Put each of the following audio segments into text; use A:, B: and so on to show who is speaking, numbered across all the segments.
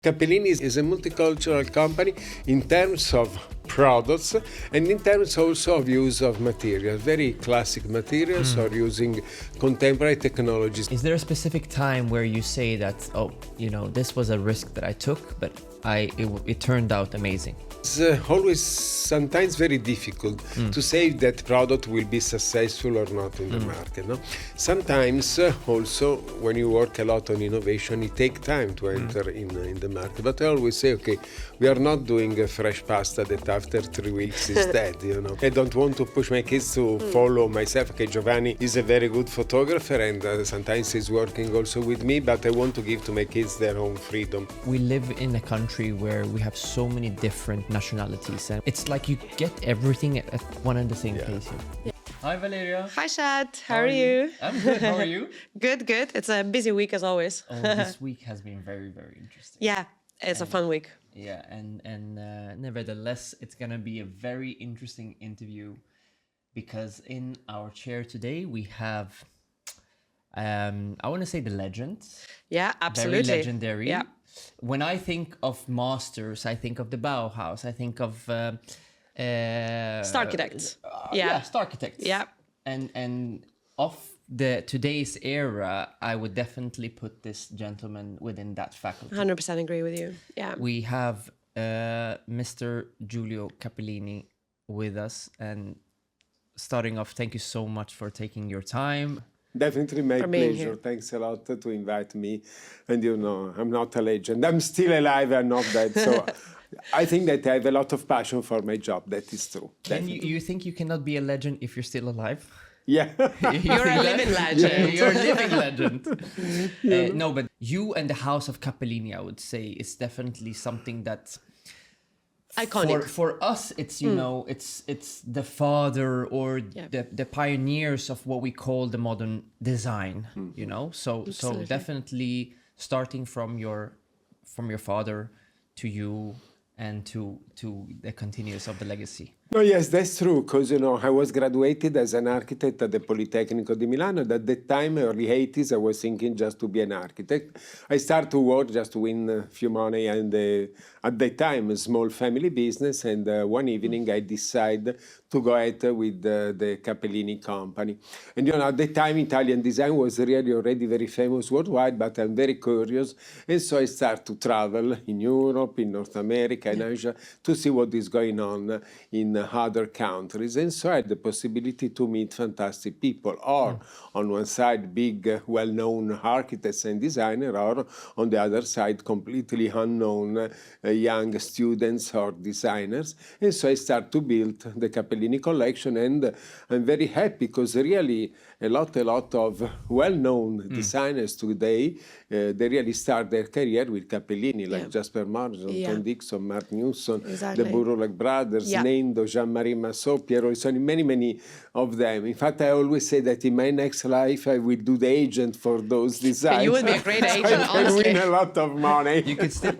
A: Cappellini is a multicultural company in terms of products and in terms also of use of materials, very classic materials or using contemporary technologies.
B: Is there a specific time where you say that, oh, this was a risk that I took, but it turned out amazing?
A: It's always sometimes very difficult to say if that product will be successful or not in the market. No? Sometimes also when you work a lot on innovation, it takes time to enter in the market. But I always say, okay, we are not doing a fresh pasta that after 3 weeks is dead. I don't want to push my kids to follow myself. Okay, Giovanni is a very good photographer and sometimes he's working also with me, but I want to give to my kids their own freedom.
B: We live in a country where we have so many different nationalities, and it's like you get everything at one and the same place here.
C: Yeah.
B: Hi Valeria.
C: Hi Shad, how are you?
B: I'm good, how are you?
C: Good. It's a busy week as always.
B: Oh, this week has been very, very interesting.
C: Yeah, it's a fun week.
B: Yeah, and nevertheless, it's gonna be a very interesting interview because in our chair today we have, I want to say the legend.
C: Yeah, absolutely.
B: Very legendary.
C: Yeah.
B: When I think of masters, I think of the Bauhaus. I think of
C: Starchitects.
B: Starchitects.
C: Yeah.
B: And of the today's era, I would definitely put this gentleman within that faculty.
C: 100% agree with you. Yeah.
B: We have Mr. Giulio Cappellini with us, and starting off, thank you so much for taking your time.
A: Definitely my pleasure. Thanks a lot to invite me. And I'm not a legend. I'm still alive, I'm not dead. So I think that I have a lot of passion for my job. That is true.
B: And you think you cannot be a legend if you're still alive?
A: Yeah.
C: You're a living legend.
B: Yeah, you're a living legend. No, but you and the House of Cappellini, I would say, is definitely something that...
C: Iconic.
B: For us, it's it's the father or the pioneers of what we call the modern design. So definitely starting from your father to you and to the continuous of the legacy.
A: No, yes, that's true, because, I was graduated as an architect at the Politecnico di Milano, and at that time, early 80s, I was thinking just to be an architect. I started to work just to win a few money, and at that time, a small family business, and one evening, I decided to go ahead with the Cappellini company. And, at that time, Italian design was really already very famous worldwide, but I'm very curious, and so I started to travel in Europe, in North America, in Asia, to see what is going on in other countries, and so I had the possibility to meet fantastic people, or on one side big well-known architects and designers, or on the other side completely unknown young students or designers. And so I started to build the Cappellini collection, and I'm very happy because really a lot of well-known designers today, they really start their career with Cappellini, like Jasper Morrison, Tom Dixon, Mark Newson, the Burlak brothers, Nendo, Jean-Marie Massot, Piero Risoni, many of them. In fact, I always say that in my next life, I will do the agent for those designers.
C: You will be a great agent, honestly.
A: I win a lot of money.
B: You could still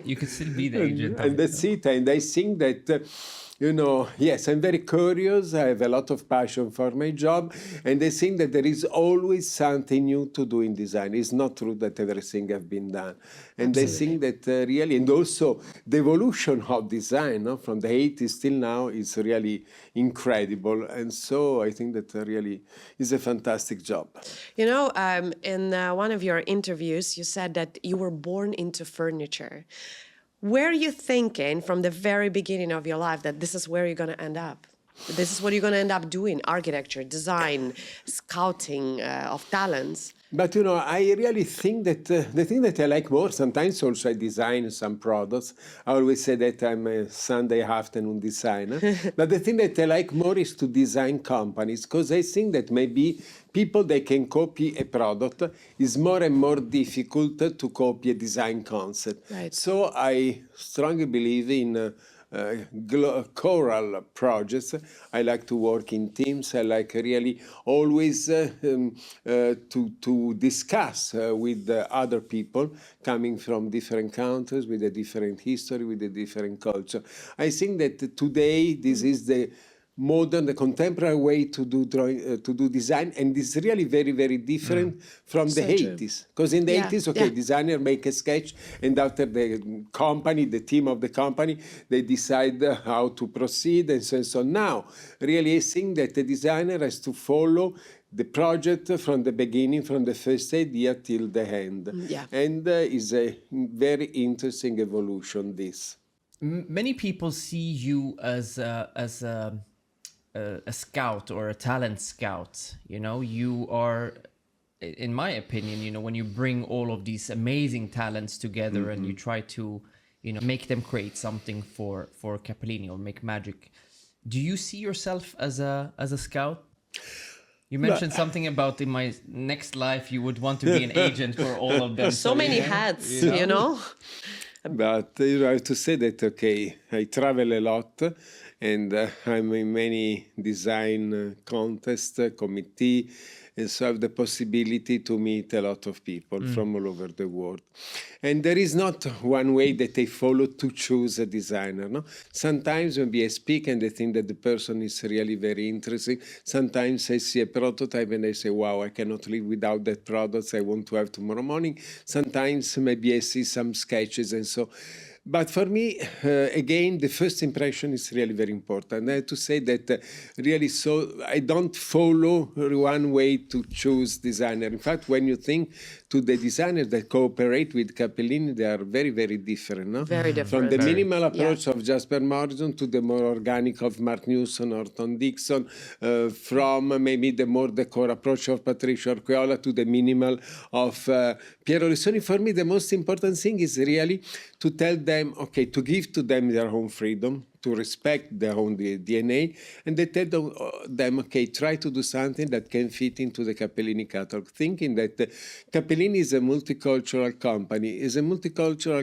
B: be the agent.
A: And that's it. And I think that... yes, I'm very curious. I have a lot of passion for my job. And I think that there is always something new to do in design. It's not true that everything has been done. And I think that really, and also the evolution of design from the 80s till now is really incredible. And so I think that really is a fantastic job.
C: In one of your interviews, you said that you were born into furniture. Were you thinking from the very beginning of your life that this is where you're going to end up? This is what you're going to end up doing, architecture, design, scouting of talents?
A: But, I really think that the thing that I like more, sometimes also I design some products. I always say that I'm a Sunday afternoon designer. But the thing that I like more is to design companies, because I think that maybe people that can copy a product is more and more difficult to copy a design concept.
C: Right.
A: So I strongly believe in choral projects. I like to work in teams. I like really always to discuss with other people coming from different countries, with a different history, with a different culture. I think that today this is the modern, the contemporary way to do drawing, to do design, and it's really very, very different from the 80s. Because in the 80s, okay, designer make a sketch, and after the company, the team of the company, they decide how to proceed, and so on. So now, really, I think that the designer has to follow the project from the beginning, from the first idea till the end. And is a very interesting evolution, this.
B: Many people see you as a scout or a talent scout. You know, you are, in my opinion, you know, when you bring all of these amazing talents together and you try to, you know, make them create something for Cappellini or make magic. Do you see yourself as a scout? You mentioned something about in my next life you would want to be an agent for all of them.
C: So many hats, you know?
A: But you have to say that, okay, I travel a lot, and I'm in many design contests, committee, and so I have the possibility to meet a lot of people from all over the world. And there is not one way that I follow to choose a designer. No? Sometimes maybe I speak and I think that the person is really very interesting. Sometimes I see a prototype and I say, wow, I cannot live without that product. I want to have tomorrow morning. Sometimes maybe I see some sketches and so. But for me, again, the first impression is really very important. I have to say that really, so I don't follow one way to choose designer. In fact, when you think to the designers that cooperate with Cappellini, they are very, very different. No?
C: Very different.
A: From the minimal approach of Jasper Morrison to the more organic of Mark Newson or Tom Dixon, from maybe the more decor approach of Patricio Arqueola to the minimal of Piero Lissoni. For me, the most important thing is really to tell them, okay, to give to them their own freedom, to respect their own DNA, and they tell them, okay, try to do something that can fit into the Cappellini catalog, thinking that Cappellini is a multicultural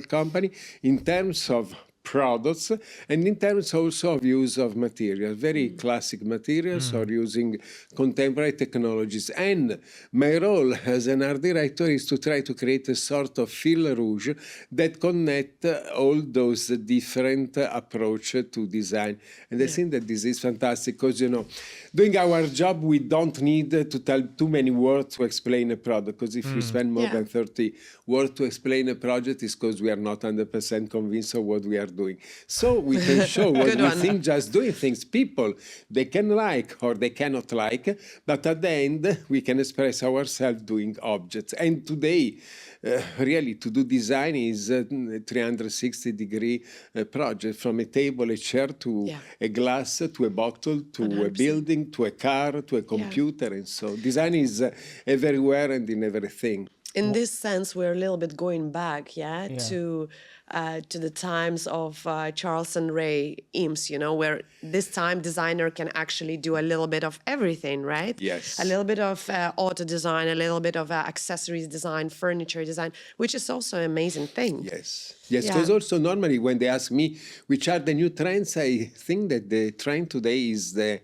A: company, in terms of products and in terms also of use of materials, very classic materials, or using contemporary technologies. And my role as an art director is to try to create a sort of fil rouge that connect all those different approaches to design. And I think that this is fantastic because, you know, doing our job, we don't need to tell too many words to explain a product, because if we spend more than 30 words to explain a project, it's because we are not 100% convinced of what we are doing. So we can show what we think just doing things. People, they can like or they cannot like, but at the end, we can express ourselves doing objects. And today, really, to do design is a 360-degree project, from a table, a chair, to a glass, to a bottle, to 100%. A building, to a car, to a computer. And so design is everywhere and in everything.
C: In this sense, we're a little bit going back, to the times of Charles and Ray Eames, you know, where this time designer can actually do a little bit of everything, right?
A: Yes.
C: A little bit of auto design, a little bit of accessories design, furniture design, which is also an amazing thing.
A: Yes, because also normally when they ask me which are the new trends, I think that the trend today is the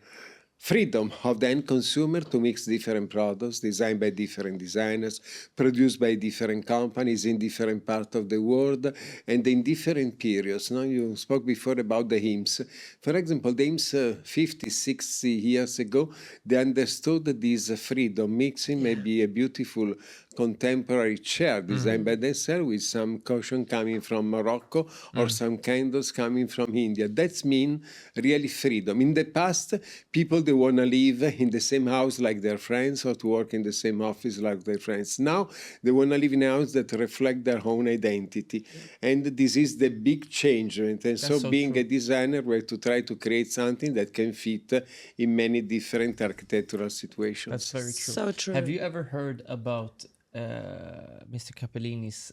A: freedom of the end consumer to mix different products, designed by different designers, produced by different companies in different parts of the world and in different periods. Now, you spoke before about the hymns. For example, the hymns 50, 60 years ago, they understood this freedom. Mixing may be a beautiful contemporary chair designed by themselves with some cushion coming from Morocco or some candles coming from India. That's mean really freedom. In the past, people, they want to live in the same house like their friends or to work in the same office like their friends. Now, they want to live in a house that reflect their own identity. And this is the big change. And so being true. A designer, we have to try to create something that can fit in many different architectural situations.
B: That's very true.
C: So true.
B: Have you ever heard about Mr. Cappellini's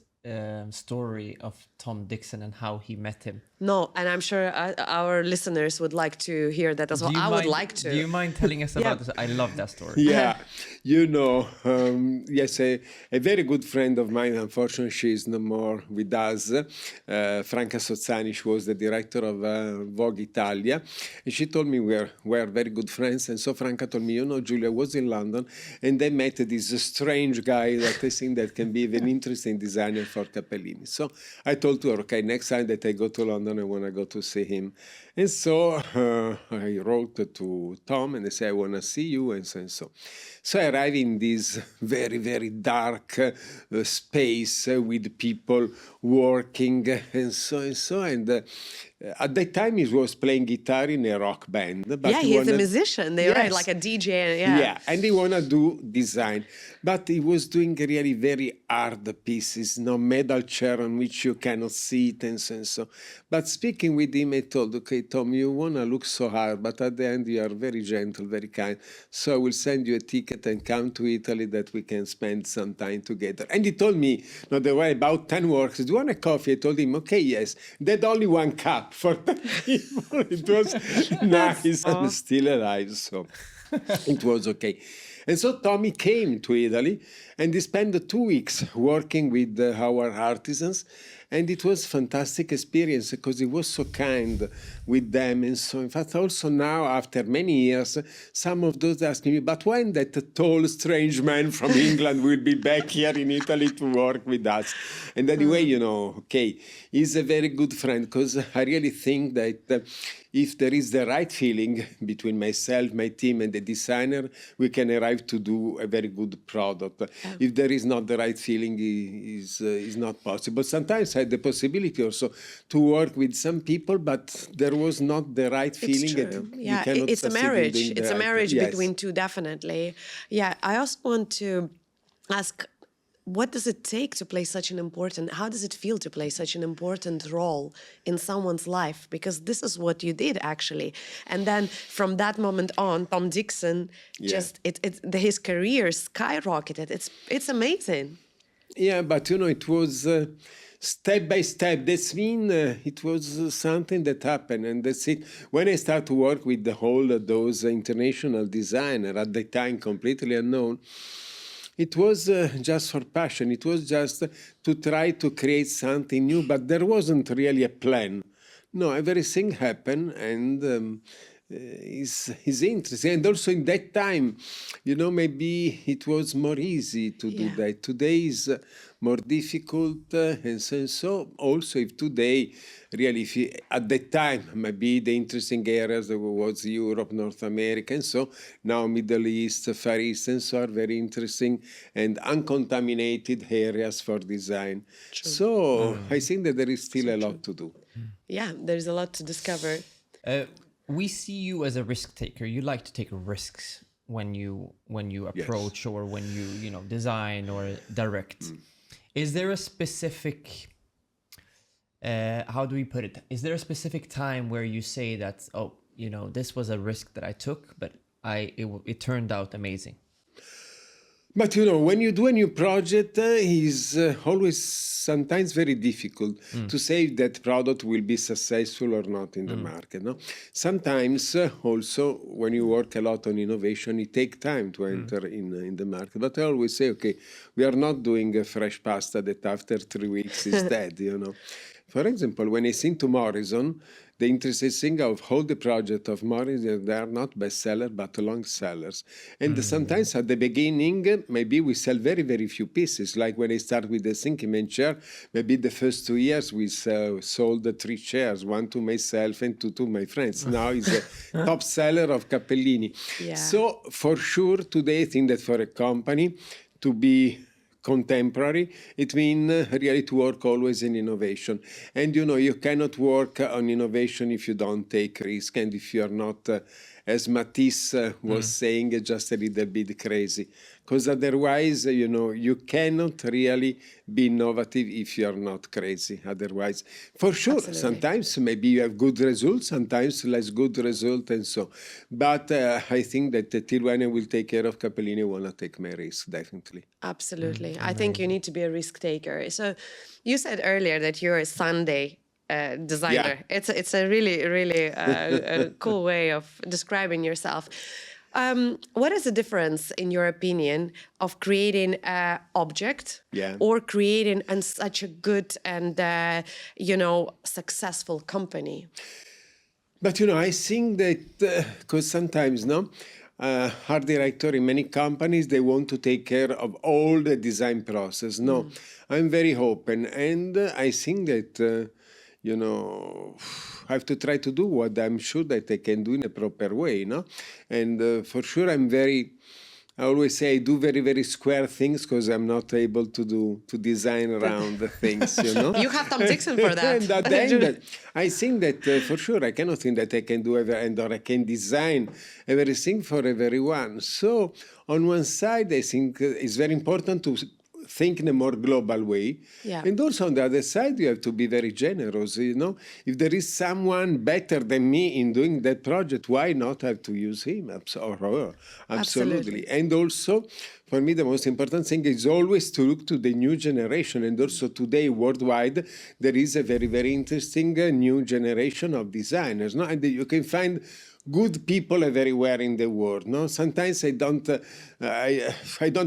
B: story of Tom Dixon and how he met him?
C: No, and I'm sure our listeners would like to hear that as well. I would like to.
B: Do you mind telling us about this? I love that story.
A: Yeah, you know, yes, a very good friend of mine, unfortunately, she is no more with us, Franca Sozzani. She was the director of Vogue Italia. And she told me we're very good friends. And so Franca told me, you know, Giulio was in London and they met this strange guy that I think that can be an interesting designer for Cappellini. So I told her, okay, next time that I go to London, I want to go to see him. And so I wrote to Tom and I said, I want to see you, and so and so. So I arrived in this very, very dark space with people working and so and so. And at that time, he was playing guitar in a rock band. But
C: yeah, he's a musician. They write like a DJ.
A: Yeah, and he want to do design. But he was doing really very hard pieces, no metal chair on which you cannot sit and so and so. But speaking with him, I told, okay, Tom, you want to look so hard, but at the end you are very gentle, very kind. So I will send you a ticket and come to Italy that we can spend some time together. And he told me, no, there were about 10 works. Do you want a coffee? I told him, okay, yes. That only one cup for 10 people. It was nice. I'm still alive, so it was okay. And so Tommy came to Italy and he spent 2 weeks working with our artisans. And it was a fantastic experience because he was so kind with them. And so, in fact, also now, after many years, some of those asking me, but when that tall, strange man from England will be back here in Italy to work with us? And anyway, you know, okay, he's a very good friend because I really think that if there is the right feeling between myself, my team, and the designer, we can arrive to do a very good product. If there is not the right feeling, is not possible. Sometimes I had the possibility also to work with some people, but there was not the right feeling.
C: It's true. Yeah, it's a marriage. It's a marriage between two, definitely. Yeah, I also want to ask, what does it take to play such an important, how does it feel to play such an important role in someone's life? Because this is what you did, actually. And then from that moment on, Tom Dixon, his career skyrocketed. It's amazing.
A: Yeah, but you know, it was step by step. That's mean it was something that happened, and that's it. When I started to work with those international designers, at the time completely unknown, it was just for passion. It was just to try to create something new, but there wasn't really a plan. No, everything happened, and is interesting. And also in that time, you know, maybe it was more easy to do that. Today is more difficult, and so also if today, really, if at that time, maybe the interesting areas was Europe, North America, and so now Middle East, Far East, and so are very interesting and uncontaminated areas for design. True. So I think that there is still a lot to do.
C: Yeah, there's a lot to discover.
B: We see you as a risk taker. You like to take risks when you approach or when you design or direct. Is there a specific how do we put it? Is there a specific time where you say that, oh, this was a risk that I took, but it turned out amazing?
A: But when you do a new project, it's always sometimes very difficult to say if that product will be successful or not in the market. No? Sometimes also when you work a lot on innovation, it takes time to enter in the market. But I always say, okay, we are not doing a fresh pasta that after 3 weeks is dead. For example, when I sing to Morrison, the interesting thing of all the project of Morrison, they are not bestsellers, but long sellers. And sometimes at the beginning, maybe we sell very, very few pieces. Like when I start with the thinking man chair, maybe the first 2 years we sold 3 chairs, 1 to myself and 2 to my friends. Now it's a top seller of Cappellini. Yeah. So for sure, today I think that for a company to be contemporary, it means really to work always in innovation. And you cannot work on innovation if you don't take risk and if you are not, as Matisse was saying, just a little bit crazy. Because otherwise, you cannot really be innovative if you are not crazy. Otherwise, for sure, sometimes maybe you have good results, sometimes less good result, and so. But I think that till when I will take care of Cappellini, I want to take my risk, definitely.
C: Absolutely. I think you need to be a risk taker. So you said earlier that you're a Sunday designer. Yeah. It's a really, really a cool way of describing yourself. What is the difference, in your opinion, of creating an object or creating such a good and, successful company?
A: But, I think that, because sometimes, art director in many companies, they want to take care of all the design process. No, I'm very open, and I think that, you know, I have to try to do what I'm sure that I can do in a proper way, no? And for sure, I always say I do very, very square things because I'm not able to design around the things, you know.
C: You have Tom Dixon for that.
A: And at the end, I think that for sure I cannot think that I can do or I can design everything for everyone. So on one side, I think it's very important to think in a more global way.
C: Yeah.
A: And also on the other side, you have to be very generous, you know. If there is someone better than me in doing that project, why not have to use him or her? Absolutely. And also, for me, the most important thing is always to look to the new generation. And also today, worldwide, there is a very, very interesting new generation of designers. No? And you can find good people everywhere in the world. No, sometimes I don't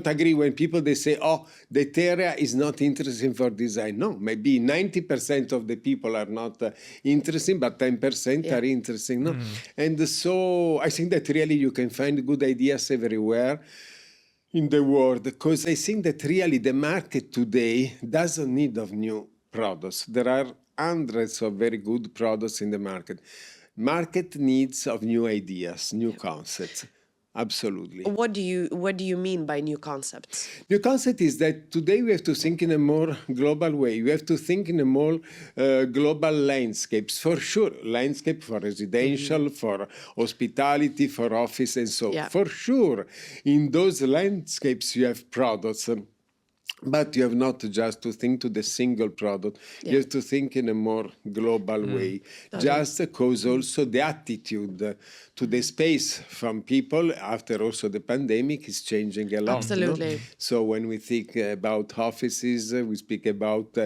A: agree when people they say, "Oh, that area is not interesting for design." No, maybe 90% of the people are not interesting, but 10% are interesting. No, and so I think that really you can find good ideas everywhere in the world, because I think that really the market today doesn't need of new products. There are hundreds of very good products in the market. Market needs of new ideas, new concepts. Absolutely.
C: What do you mean by new concepts?
A: New concept is that today we have to think in a more global way. We have to think in a more global landscapes, for sure. Landscape for residential, for hospitality, for office, and so. For sure, in those landscapes you have products. But you have not just to think to the single product. You have to think in a more global way. Just because also the attitude to the space from people after also the pandemic is changing a lot.
C: Absolutely.
A: No? So when we think about offices, we speak about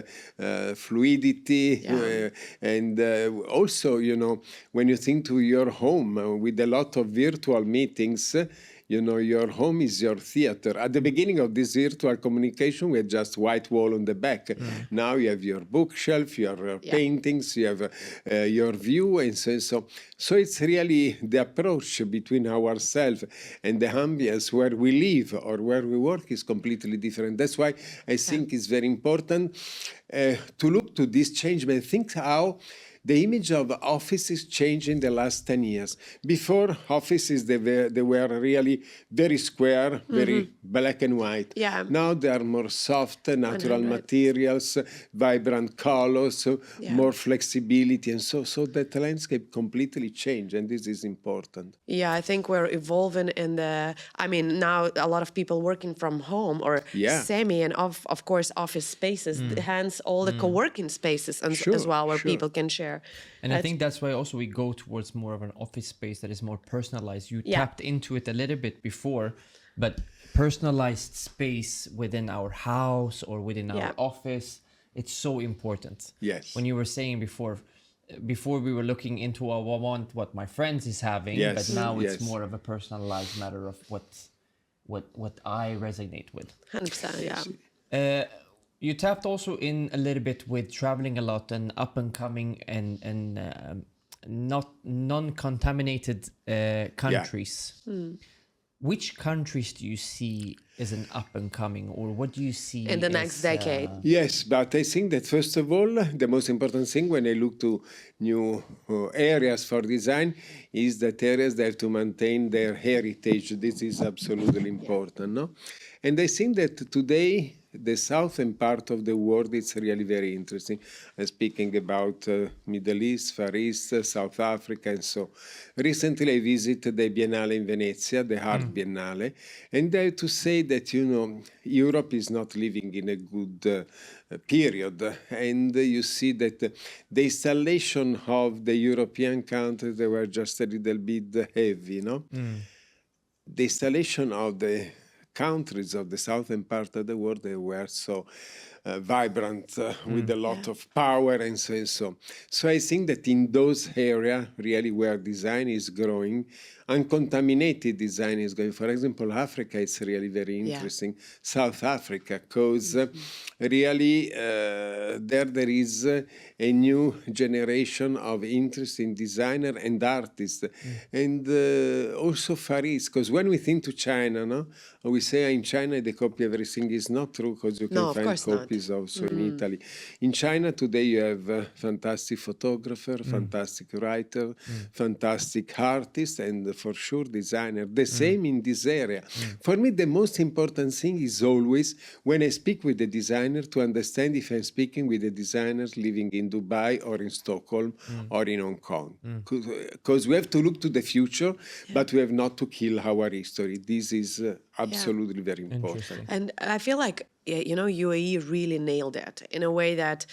A: fluidity. And also, you know, when you think to your home with a lot of virtual meetings, you know, your home is your theater. At the beginning of this virtual communication, we had just white wall on the back. Now you have your bookshelf, your paintings, you have your view, and so. So it's really the approach between ourselves and the ambience where we live or where we work is completely different. That's why I think it's very important to look to this change and think how the image of offices changed in the last 10 years. Before, offices, they were really very square, very black and white. Now they are more soft, natural materials, vibrant colors, more flexibility, and so that landscape completely changed, and this is important.
C: Yeah, I think we're evolving in now a lot of people working from home or semi, and of course office spaces, hence all the co-working spaces as well, where people can share.
B: And I think that's why also we go towards more of an office space that is more personalized. You tapped into it a little bit before, but personalized space within our house or within our office, it's so important.
A: Yes.
B: When you were saying before we were looking into what my friends is having, but now it's more of a personalized matter of what I resonate with.
C: 100%, yeah.
B: You tapped also in a little bit with traveling a lot and up and coming and not non-contaminated countries. Which countries do you see as an up and coming, or what do you see
C: in the next decade?
A: Yes, but I think that first of all, the most important thing when I look to new areas for design is that areas that have to maintain their heritage. This is absolutely important, no? And I think that today, the southern part of the world is really very interesting. I'm speaking about Middle East, Far East, South Africa, and so. Recently, I visited the Biennale in Venezia, the Art Biennale, and I have to say that, you know, Europe is not living in a good period. And you see that the installation of the European countries, they were just a little bit heavy, no? The installation of the countries of the southern part of the world, they were so vibrant, with a lot of power and so and so. So I think that in those areas, really where design is growing, uncontaminated design is going. For example, Africa is really very interesting. South Africa, because really there is a new generation of interest in designer and artists, and also Far East. Because when we think to China, no, we say in China they copy everything. Is not true, because you can find copies also in Italy. In China today you have fantastic photographer, fantastic writer, fantastic artist, and for sure designer. The same in this area. For me, the most important thing is always when I speak with the designer to understand if I'm speaking with a designer living in Dubai or in Stockholm or in Hong Kong. Because we have to look to the future, but we have not to kill our history. This is absolutely very important.
C: And I feel like, UAE really nailed it in a way that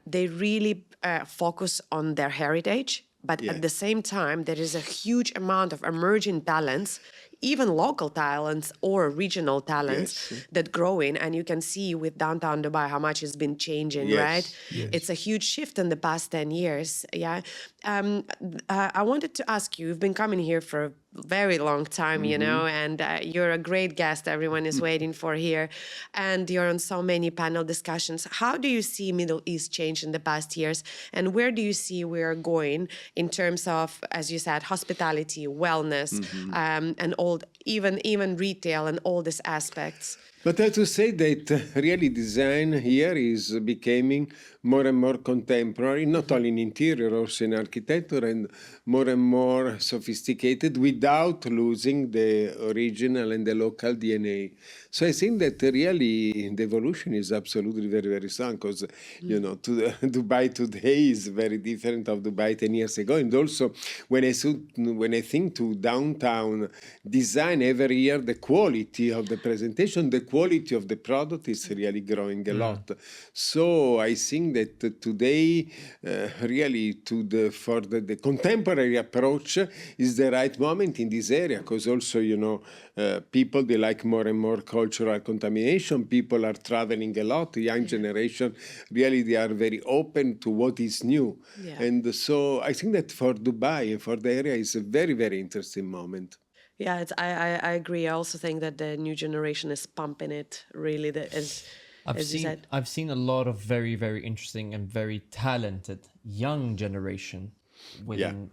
C: they really focus on their heritage. But at the same time, there is a huge amount of emerging talents, even local talents or regional talents that grow in. And you can see with downtown Dubai how much has been changing, right? It's a huge shift in the past 10 years. I wanted to ask you, you've been coming here for a very long time, and you're a great guest everyone is waiting for here. And you're on so many panel discussions. How do you see Middle East change in the past years? And where do you see we're going in terms of, as you said, hospitality, wellness, and all, even retail and all these aspects?
A: But I have to say that really design here is becoming more and more contemporary, not only in interior, also in architecture, and more sophisticated without losing the original and the local DNA. So I think that really the evolution is absolutely very, very strong, because, Dubai today is very different of Dubai 10 years ago. And also when I think to downtown design every year, the quality of the presentation, the quality of the product is really growing a lot. So I think that today, really for the contemporary approach is the right moment in this area, because also, people, they like more and more cultural contamination. People are traveling a lot. The young generation, really, they are very open to what is new. And so I think that for Dubai and for the area is a very, very interesting moment.
C: Yeah, I agree. I also think that the new generation is pumping it, really,
B: I've seen a lot of very, very interesting and very talented young generation within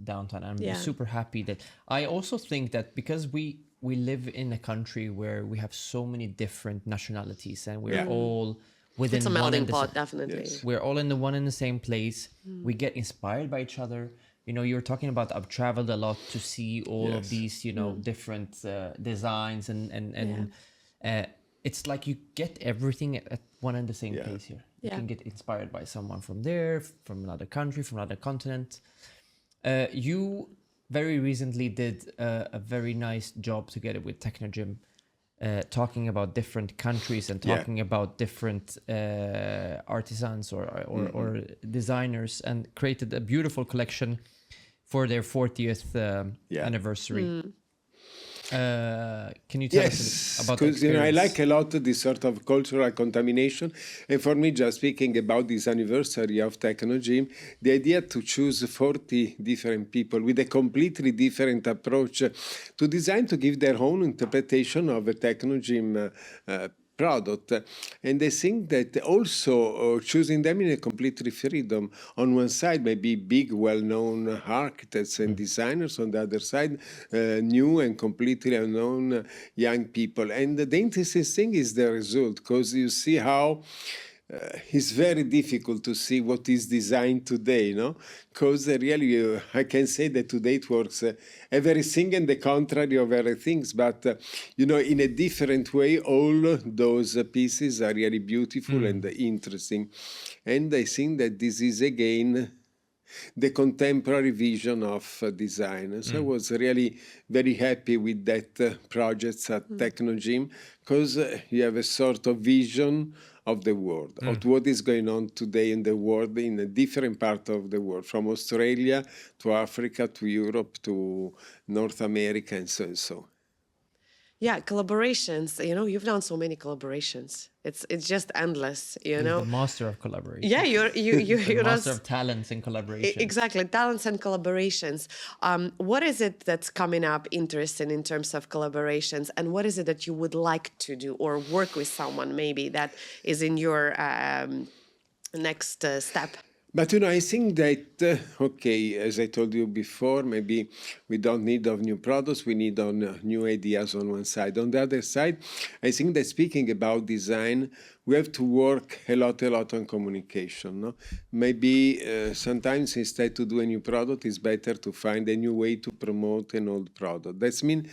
B: downtown. I'm super happy that I also think that because we live in a country where we have so many different nationalities and we're all within
C: it's a melting pot, definitely.
B: We're all in the one and the same place. We get inspired by each other. You're talking about I've traveled a lot to see all of these, different designs and it's like you get everything at one and the same place here. You can get inspired by someone from there, from another country, from another continent. You very recently did a very nice job together with Technogym, talking about different countries and talking about different artisans or designers, and created a beautiful collection for their 40th anniversary. Can you tell us about that experience?
A: Because I like a lot this sort of cultural contamination, and for me, just speaking about this anniversary of Technogym, the idea to choose 40 different people with a completely different approach to design, to give their own interpretation of a Technogym product. And I think that also choosing them in a completely freedom. On one side, maybe big, well-known architects and designers. On the other side, new and completely unknown young people. And the interesting thing is the result, because you see how it's very difficult to see what is designed today, no? Because really, I can say that today it works everything and the contrary of everything, but in a different way, all those pieces are really beautiful and interesting. And I think that this is again the contemporary vision of design. So I was really very happy with that project at Technogym, because you have a sort of vision of the world, of what is going on today in the world, in a different part of the world, from Australia to Africa to Europe to North America and so and so.
C: Yeah, collaborations. You know, you've done so many collaborations. It's just endless. You
B: He's
C: know.
B: the master of collaboration.
C: Yeah,
B: The
C: you're
B: master of talents and collaboration.
C: exactly, talents and collaborations. What is it that's coming up interesting in terms of collaborations, and what is it that you would like to do or work with someone maybe that is in your next step?
A: But I think that okay, as I told you before, maybe we don't need of new products. We need on new ideas on one side. On the other side, I think that speaking about design, we have to work a lot on communication. No? Maybe sometimes instead to do a new product, it's better to find a new way to promote an old product. That means,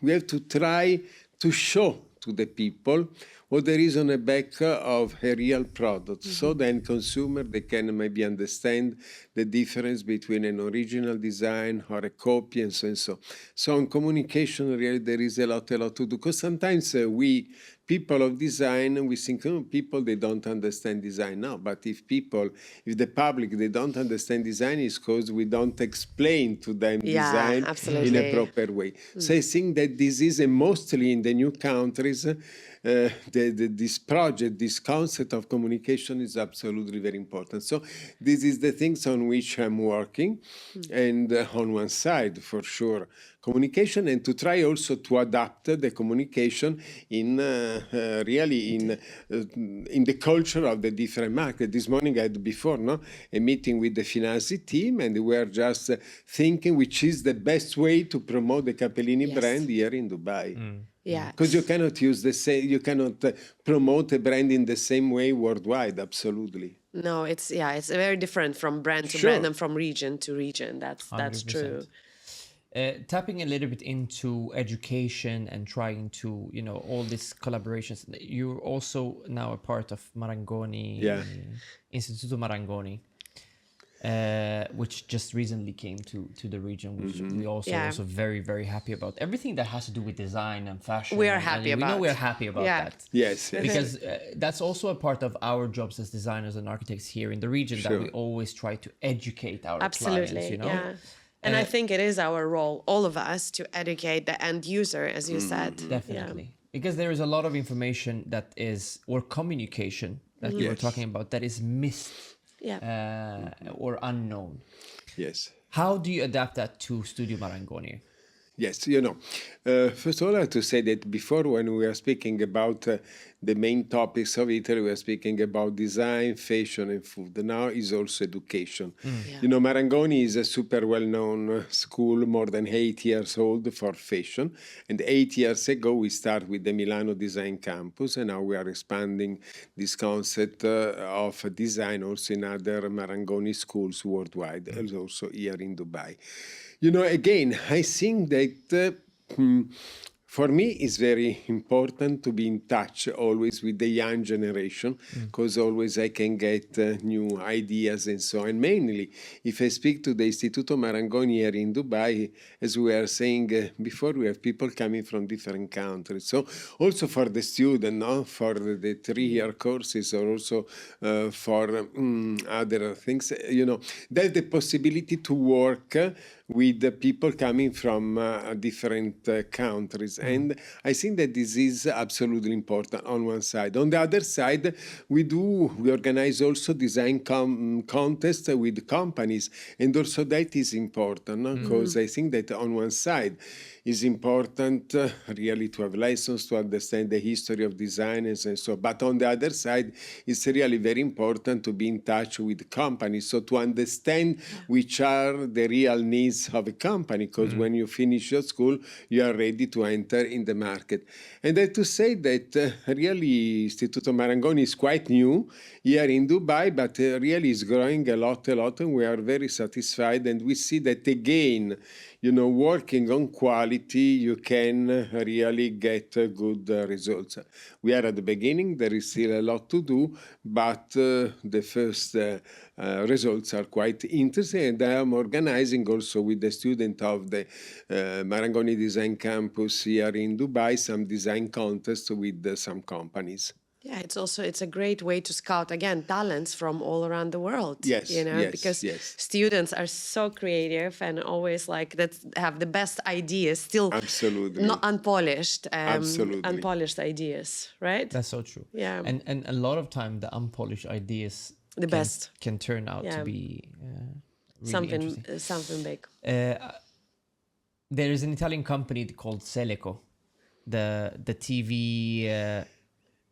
A: we have to try to show to the people what there is on the back of a real product. So then consumer, they can maybe understand the difference between an original design or a copy and so and so. So on communication, really, there is a lot to do. Because sometimes we, people of design, we think, people, they don't understand design. No, but if the public, they don't understand design, it's because we don't explain to them design in a proper way. So I think that this is mostly in the new countries, this project, this concept of communication is absolutely very important. So this is the things on which I'm working. And on one side, for sure, communication, and to try also to adapt the communication in really in the culture of the different markets. This morning I had a meeting with the Finanzi team, and we were just thinking which is the best way to promote the Cappellini brand here in Dubai.
C: Yeah,
A: because you cannot use the same, you cannot promote a brand in the same way worldwide. Absolutely.
C: No, it's very different from brand to brand and from region to region. That's
B: 100%.
C: true.
B: Tapping a little bit into education and trying to, all these collaborations. You're also now a part of Marangoni, Instituto Marangoni, which just recently came to the region, which we also very, very happy about. Everything that has to do with design and fashion.
C: We are happy about.
B: We know we're happy about that.
A: Yes.
B: Because that's also a part of our jobs as designers and architects here in the region, that we always try to educate our clients,
C: Yeah. And I think it is our role, all of us, to educate the end user, as you said.
B: Definitely. Yeah. Because there is a lot of information that is, or communication that you were talking about, that is missed or unknown.
A: Yes.
B: How do you adapt that to Studio Marangoni?
A: Yes, first of all, I have to say that before, when we were speaking about the main topics of Italy, we were speaking about design, fashion, and food. Now is also education. Marangoni is a super well-known school, more than 8 years old, for fashion. And 8 years ago, we started with the Milano Design Campus, and now we are expanding this concept of design also in other Marangoni schools worldwide, and also here in Dubai. Again, I think that for me, it's very important to be in touch always with the young generation, because always I can get new ideas and so on. And mainly, if I speak to the Istituto Marangoni here in Dubai, as we were saying before, we have people coming from different countries. So also for the student, for the 3-year courses, or also for other things, they have the possibility to work with the people coming from different countries. And I think that this is absolutely important on one side. On the other side, we organize also design contests with companies. And also that is important, because I think that on one side, it's important really to have lessons to understand the history of designers and so. But on the other side, it's really very important to be in touch with companies, so to understand which are the real needs of a company. Because when you finish your school, you are ready to enter in the market. And I have to say that really Istituto Marangoni is quite new here in Dubai, but really is growing a lot, and we are very satisfied. And we see that again, working on quality, you can really get good results. We are at the beginning. There is still a lot to do, but the first results are quite interesting. And I am organizing also with the student of the Marangoni Design Campus here in Dubai some design contests with some companies.
C: Yeah, it's a great way to scout again talents from all around the world.
A: Yes, yes,
C: because
A: yes.
C: students are so creative and always like that have the best ideas, still
A: Absolutely.
C: not unpolished,
A: Absolutely.
C: unpolished ideas, right?
B: That's so true.
C: Yeah.
B: And a lot of time the unpolished ideas
C: The best.
B: can turn out to be really interesting.
C: Something big.
B: There is an Italian company called Seleco, the TV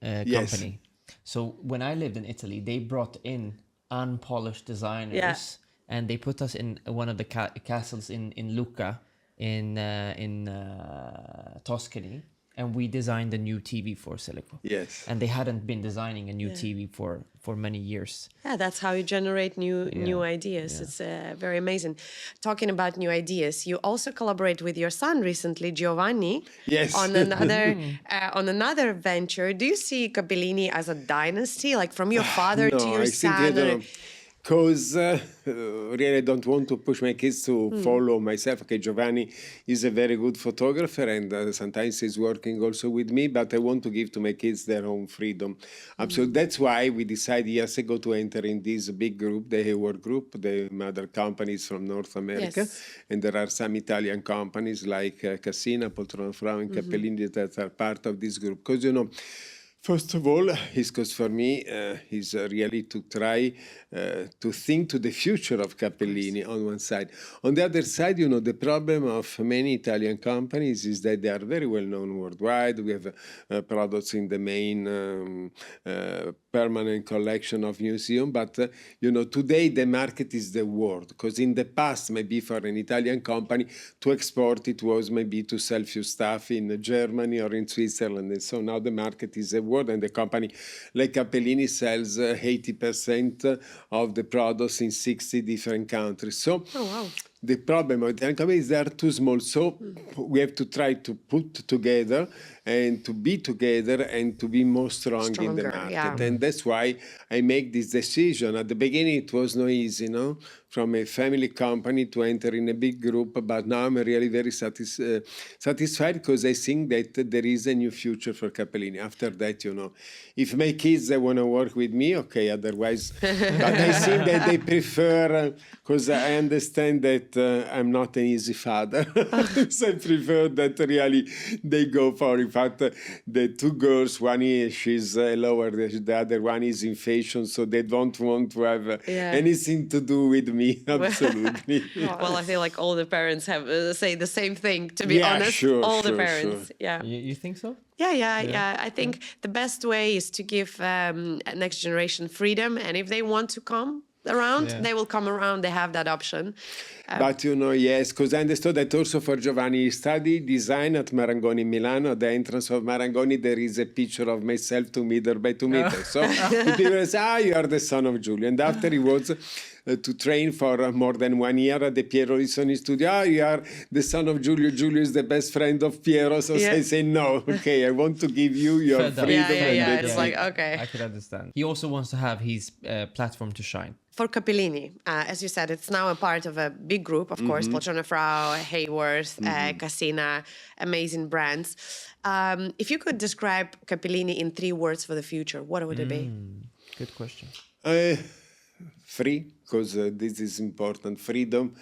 A: Yes.
B: company. So when I lived in Italy, they brought in unpolished designers, and they put us in one of the castles in Lucca, in Tuscany, and we designed a new TV for Seleco.
A: Yes.
B: And they hadn't been designing a new TV for many years.
C: Yeah, that's how you generate new ideas.
B: Yeah.
C: It's very amazing. Talking about new ideas, you also collaborate with your son recently, Giovanni.
A: Yes.
C: On another venture. Do you see Cappellini as a dynasty, like from your father to your
A: I
C: son?
A: think because really I don't want to push my kids to follow myself. Okay, Giovanni is a very good photographer, and sometimes he's working also with me, but I want to give to my kids their own freedom. So that's why we decided years ago to enter in this big group, the Hayward Group, the mother companies from North America.
C: Yes.
A: And there are some Italian companies like Cassina, Poltrona Frau, and Cappellini that are part of this group. Because, first of all, because for me, is really to try to think to the future of Cappellini on one side. On the other side, the problem of many Italian companies is that they are very well known worldwide. We have products in the main permanent collection of museum, but today the market is the world. Because in the past, maybe for an Italian company to export, it was maybe to sell few stuff in Germany or in Switzerland, and so now the market is a world, and the company like Cappellini sells 80% of the products in 60 different countries. So the problem with the company is they are too small. So we have to try to put together and to be together and to be more stronger in the market.
C: Yeah.
A: And that's why I make this decision. At the beginning, it was not easy, from a family company to enter in a big group. But now I'm really very satisfied because I think that there is a new future for Cappellini. After that, if my kids want to work with me, okay, otherwise. But I think that they prefer, because I understand that I'm not an easy father. So I prefer that really they go for it. In fact, the two girls, she's lower, the other one is in fashion, so they don't want to have anything to do with me. Absolutely.
C: Well, I feel like all the parents have say the same thing. To be honest,
A: sure,
C: all the
A: sure,
C: parents.
A: sure.
C: Yeah.
B: You think so?
C: Yeah. I think the best way is to give next generation freedom, and if they want to come around, they will come around. They have that option.
A: But yes, because I understood that also for Giovanni, he studied design at Marangoni in Milano. At the entrance of Marangoni, there is a picture of myself 2 meter by 2 meters. So the people say, you are the son of Giulio. And after he was to train for more than 1 year at the Piero Lissoni studio, you are the son of Giulio. Giulio is the best friend of Piero. So I say, no, okay, I want to give you your freedom.
C: Yeah. It's like, okay.
B: I could understand. He also wants to have his platform to shine.
C: For Cappellini, as you said, it's now a part of a big group, of course, Poltrona Frau, Hayworth, Cassina, amazing brands. If you could describe Cappellini in 3 words for the future, what would it be?
B: Good question.
A: Free, because this is important. Freedom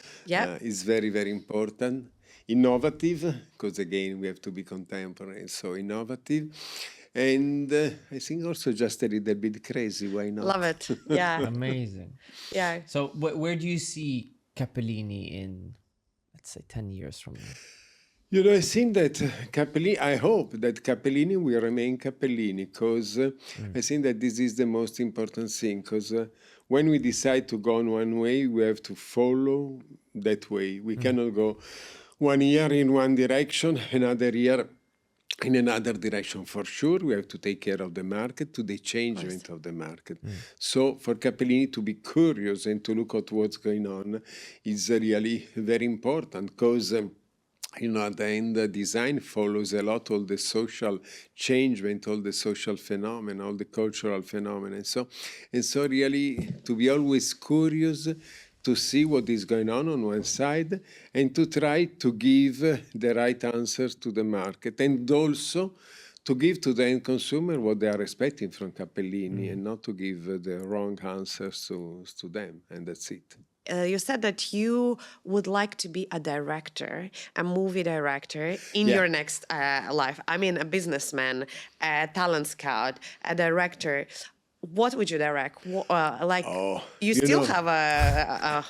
A: is very, very important. Innovative, because again, we have to be contemporary, so innovative. And I think also just a little bit crazy, why not?
C: Love it, yeah.
B: Amazing.
C: Yeah.
B: So where do you see Cappellini in, let's say, 10 years from now?
A: I think that Cappellini, I hope that Cappellini will remain Cappellini, because I think that this is the most important thing, because when we decide to go on one way, we have to follow that way. We cannot go 1 year in one direction, another year in another direction. For sure, we have to take care of the market, to the changement of the market. So for Cappellini to be curious and to look at what's going on is really very important, because at the end, design follows a lot all the social changement, all the social phenomena, all the cultural phenomena. And so really to be always curious, to see what is going on one side, and to try to give the right answers to the market, and also to give to the end consumer what they are expecting from Cappellini and not to give the wrong answers to them, and that's it.
C: You said that you would like to be a director, a movie director in your next life. I mean, a businessman, a talent scout, a director. What would you direct? You still have a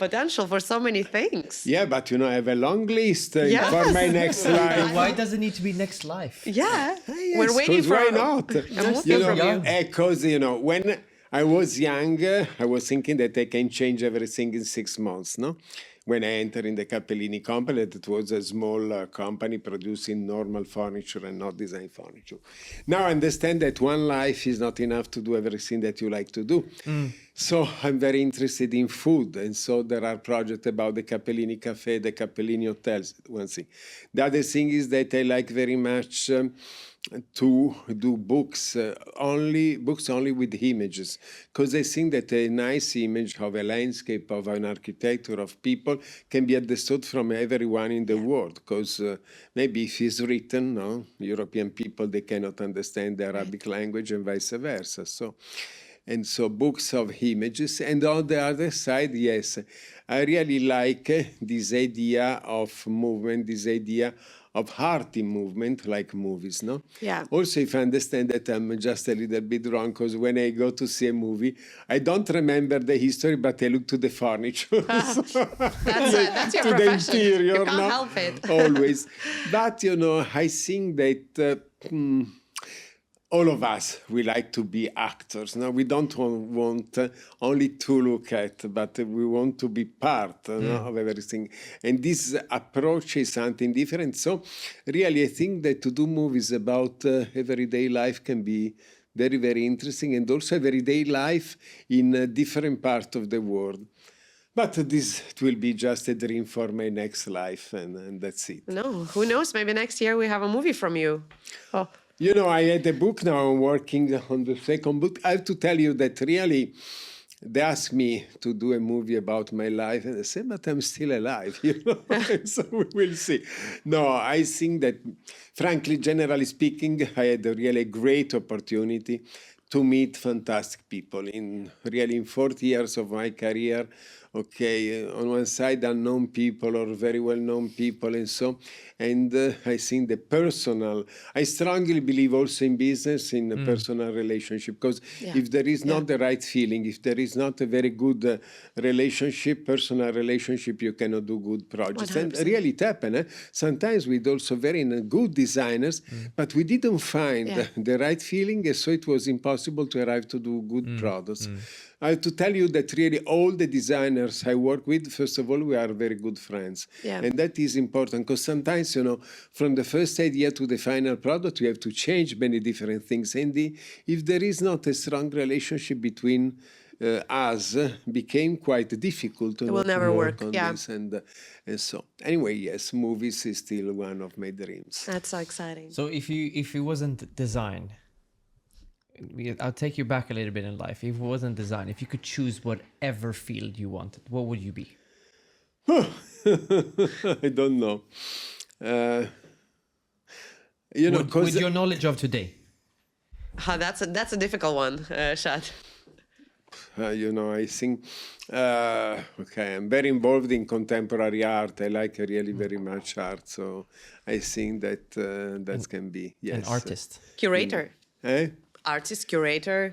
C: potential for so many things.
A: Yeah, but I have a long list for my next life.
B: Why does it need to be next life?
C: Yeah,
A: Yes,
C: we're waiting for
A: why not?
C: a movie from you.
A: Because when I was young, I was thinking that I can change everything in 6 months, no? When I entered in the Cappellini company, it was a small company producing normal furniture and not design furniture. Now I understand that one life is not enough to do everything that you like to do. So I'm very interested in food, and so there are projects about the Cappellini Cafe, the Cappellini hotels, one thing. The other thing is that I like very much to do books only with images, because I think that a nice image of a landscape, of an architecture, of people can be understood from everyone in the world, because maybe if it's written, no, European people, they cannot understand the Arabic language and vice versa. So books of images. And on the other side, yes, I really like this idea of movement, this idea of hearty movement, like movies, no?
C: Yeah.
A: Also, if I understand that I'm just a little bit wrong, because when I go to see a movie, I don't remember the history, but I look to the furniture.
C: That's your
A: to
C: profession.
A: the interior,
C: You can't
A: no?
C: help it.
A: Always. But, I think that all of us, we like to be actors. Now, we don't want only to look at, but we want to be part of everything. And this approach is something different. So really, I think that to do movies about everyday life can be very, very interesting, and also everyday life in a different part of the world. But this will be just a dream for my next life, and that's it.
C: No, who knows? Maybe next year we have a movie from you. Oh.
A: I had a book now. I'm working on the second book. I have to tell you that really, they asked me to do a movie about my life, and I said, but I'm still alive, So we will see. No, I think that, frankly, generally speaking, I had a really great opportunity to meet fantastic people. In 40 years of my career, on one side, unknown people or very well-known people, and I think the personal, I strongly believe also in business, in a personal relationship, because if there is not the right feeling, if there is not a very good personal relationship, you cannot do good projects. 100%. And really it happened. Sometimes with also very good designers, but we didn't find the right feeling, and so it was impossible to arrive to do good products. I have to tell you that really all the designers I work with, first of all, we are very good friends. Yeah. And that is important, because sometimes, from the first idea to the final product, we have to change many different things. And if there is not a strong relationship between us, became quite difficult to work on this. And so, anyway, yes, movies is still one of my dreams.
C: That's so exciting.
B: So if it wasn't design, I'll take you back a little bit in life. If it wasn't design, if you could choose whatever field you wanted, what would you be?
A: I don't know.
B: With your knowledge of today.
C: That's a difficult one, Shad.
A: I think, I'm very involved in contemporary art. I like really very much art. So I think that can be, yes.
B: An artist.
C: Curator. Artist, curator.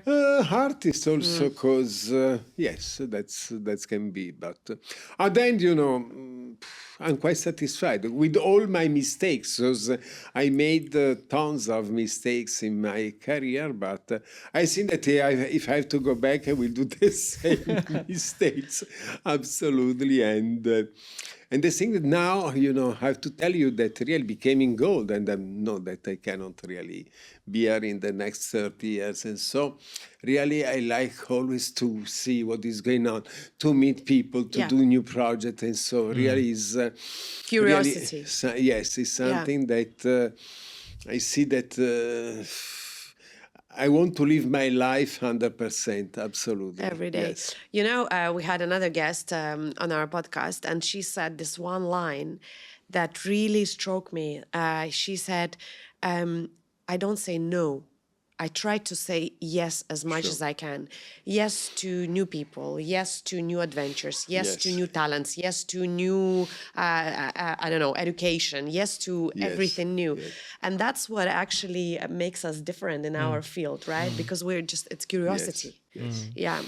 A: Artist also, because, yes, that can be. But at the end, I'm quite satisfied with all my mistakes, because I made tons of mistakes in my career, but I think that if I have to go back, I will do the same mistakes, absolutely. And the thing that now, I have to tell you that really becoming gold, and I know that I cannot really be here in the next 30 years. And so really I like always to see what is going on, to meet people, to do new projects. And so really is...
C: curiosity.
A: Really, yes, it's something that I see that... I want to live my life 100%, absolutely.
C: Every day.
A: Yes.
C: We had another guest on our podcast, and she said this one line that really struck me. She said, I don't say no. I try to say yes as much as I can. Yes to new people. Yes to new adventures. Yes to new talents. Yes to new, I don't know, education. Yes to everything new. And that's what actually makes us different in our field, right? Because it's curiosity. Yeah.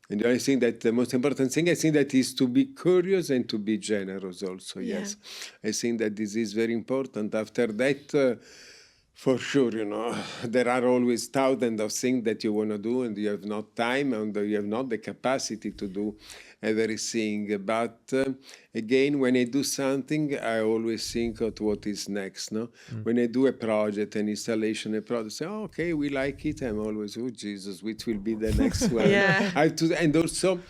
A: And I think that the most important thing, I think that is to be curious and to be generous also, yes. I think that this is very important. After that, for sure, there are always thousands of things that you want to do and you have not time and you have not the capacity to do everything. But again, when I do something, I always think of what is next. No, when I do a project, an installation, a project, say, oh, okay, we like it. I'm always, oh Jesus, which will be the next one? I have to, and also,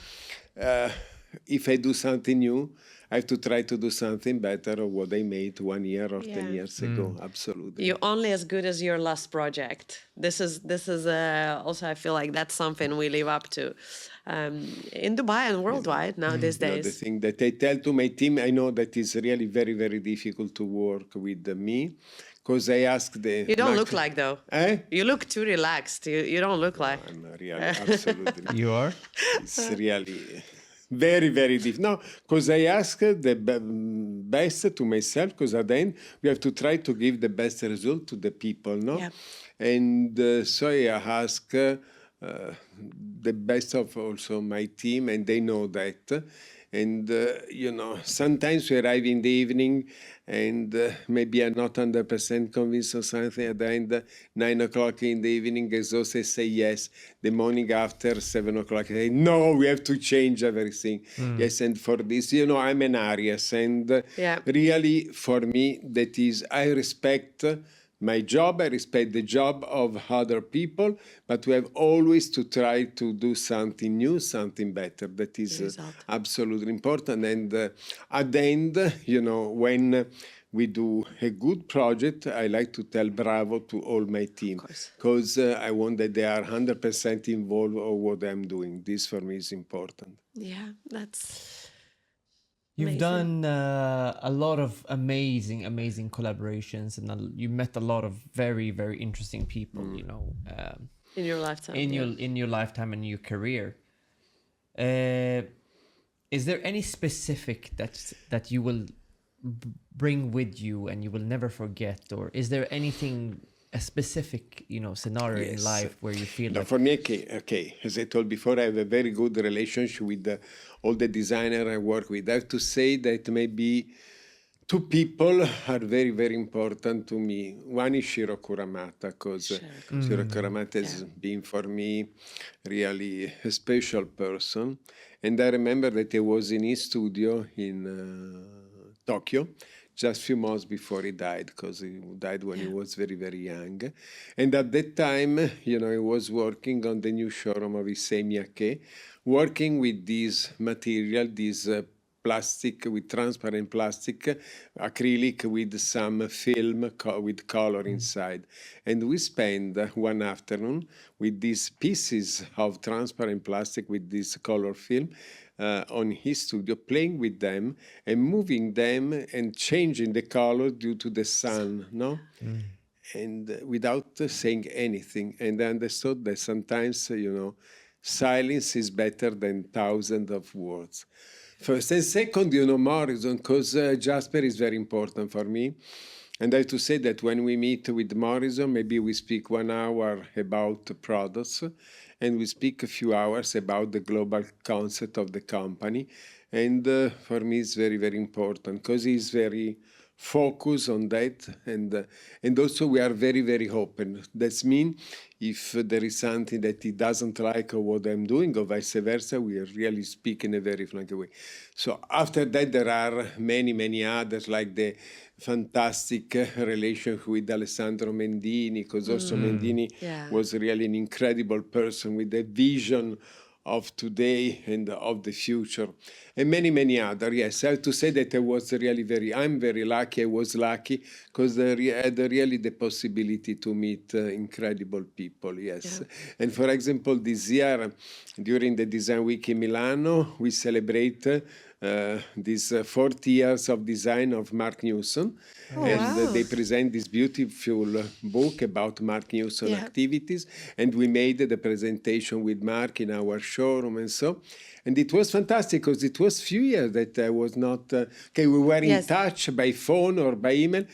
A: if I do something new, I have to try to do something better of what I made 1 year or 10 years ago. Absolutely.
C: You're only as good as your last project. This is also, I feel like that's something we live up to in Dubai and worldwide now these days.
A: The thing that I tell to my team, I know that it's really very, very difficult to work with me. Because I ask
C: You don't look like, though. You look too relaxed. You don't look like.
A: I'm really, absolutely.
B: You are?
A: It's really very, very difficult. No, because I ask the best to myself, because at the end, we have to try to give the best result to the people, no?
C: Yeah.
A: And so I ask the best of also my team, and they know that. And, sometimes we arrive in the evening and maybe I'm not 100% convinced of something. At the end, 9 o'clock in the evening, exhausted, say yes. The morning after, 7 o'clock, I say, no, we have to change everything. Yes, and for this, I'm an Aries. And really, for me, that is, I respect my job, I respect the job of other people, but we have always to try to do something new, something better. That is absolutely important. And at the end, when we do a good project, I like to tell bravo to all my team, because I want that they are 100% involved in what I'm doing. This for me is important.
C: Yeah, that's...
B: You've done a lot of amazing collaborations, and you met a lot of very, very interesting people,
C: in your lifetime.
B: In your lifetime and your career. Is there any specific that you will bring with you and you will never forget, or is there anything, a specific scenario in life where you feel like...
A: For me, okay, as I told before, I have a very good relationship with all the designers I work with. I have to say that maybe two people are very, very important to me. One is Shiro Kuramata, because Shiro Kuramata has been for me really a special person. And I remember that I was in his studio in Tokyo, just a few months before he died, because he died when he was very, very young. And at that time, he was working on the new showroom of Issei Miyake, working with this material, this plastic, with transparent plastic, acrylic with some film with color inside. And we spent one afternoon with these pieces of transparent plastic with this color film on his studio, playing with them and moving them and changing the color due to the sun, no? And without saying anything. And I understood that sometimes, silence is better than thousands of words. First. And second, Morrison, because Jasper is very important for me. And I have to say that when we meet with Morrison, maybe we speak 1 hour about products, and we speak a few hours about the global concept of the company. And for me, it's very, very important, because he's very focused on that. And also we are very, very open. That means if there is something that he doesn't like or what I'm doing, or vice versa, we really speak in a very frank way. So after that, there are many, many others, like the fantastic relationship with Alessandro Mendini, because also Mendini was really an incredible person with a vision of today and of the future, and many, many other. Yes, I have to say that I was really I'm very lucky. I was lucky because I had really the possibility to meet incredible people, yes. And for example, this year, during the Design Week in Milano, we celebrate these 40 years of design of Mark Newson. And they present this beautiful book about Mark Newson activities. And we made the presentation with Mark in our showroom and so. And it was fantastic because it was few years that I was not, we were in touch by phone or by email.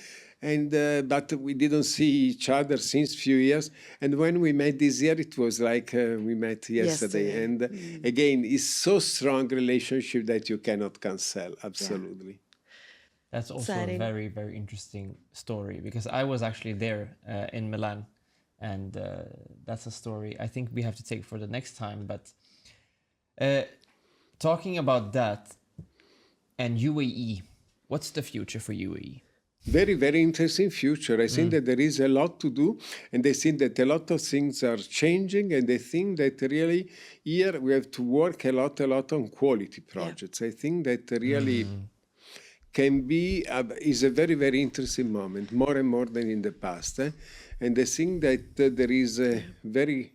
A: And but we didn't see each other since few years. And when we met this year, it was like we met yesterday. And again, it's so strong relationship that you cannot cancel. Absolutely.
B: Yeah. That's also a very, very interesting story, because I was actually there in Milan, and that's a story I think we have to take for the next time. But talking about that and UAE, what's the future for UAE?
A: Very, very interesting future. I think that there is a lot to do, and I think that a lot of things are changing, and I think that really here we have to work a lot on quality projects. I think that really can be, is a very, very interesting moment, more and more than in the past. And I think that there is a very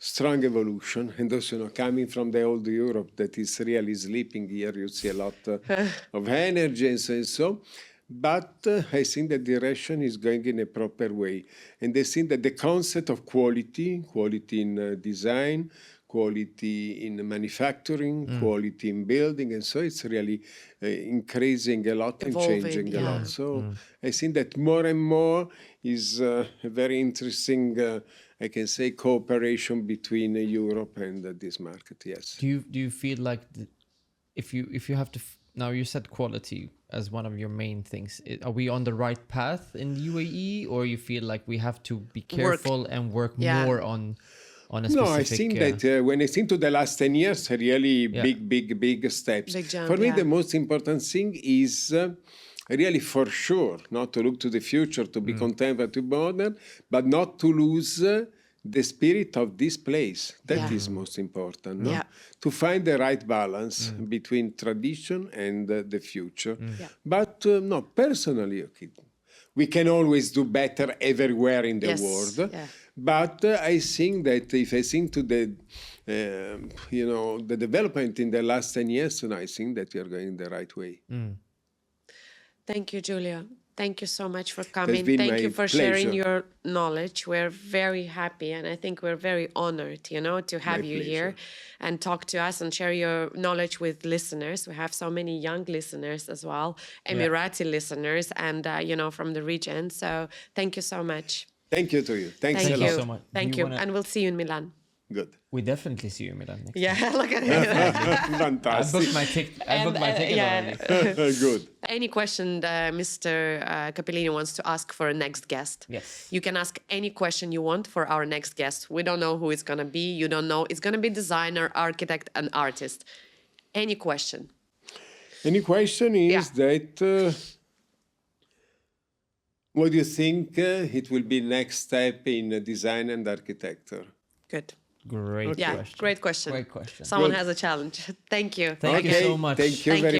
A: strong evolution, and also coming from the old Europe that is really sleeping here, you see a lot of energy and so. But I think the direction is going in a proper way. And I think that the concept of quality in design, quality in manufacturing, quality in building, and so it's really increasing a lot and changing a lot. So I think that more and more is a very interesting, I can say, cooperation between Europe and this market, yes.
B: Do you feel like if you have to... Now, you said quality as one of your main things. Are we on the right path in UAE, or you feel like we have to be careful and work more on a specific...
A: No, I think that when I think to the last 10 years, really big steps.
C: Big jump,
A: for me, the most important thing is really, for sure, not to look to the future, to be contemporary, modern, but not to lose the spirit of this place. That is most important, no? To find the right balance between tradition and the future. But no, personally, we can always do better everywhere in the world. But I think that if I think to the, the development in the last 10 years, and I think that we are going the right way.
C: Thank you, Giulio. Thank you so much for coming. Thank you for sharing your knowledge. We're very happy, and I think we're very honored, to have you here and talk to us and share your knowledge with listeners. We have so many young listeners as well, Emirati listeners, and from the region. So thank you so much.
A: Thank you to you. Thanks a lot.
B: So much.
C: Thank you, and we'll see you in Milan.
A: Good.
B: We definitely see you in Milan next
C: time. Look at it.
A: Fantastic.
B: I booked my ticket already.
A: Good.
C: Any question Mr. Cappellini wants to ask for a next guest?
B: Yes.
C: You can ask any question you want for our next guest. We don't know who it's going to be. You don't know. It's going to be designer, architect, and artist. Any question?
A: Any question is that... what do you think it will be next step in design and architecture?
C: Good.
B: Great question.
C: Great question.
B: Great question.
C: Someone has a challenge. Thank you.
B: Thank you so much.
A: Thank you very much.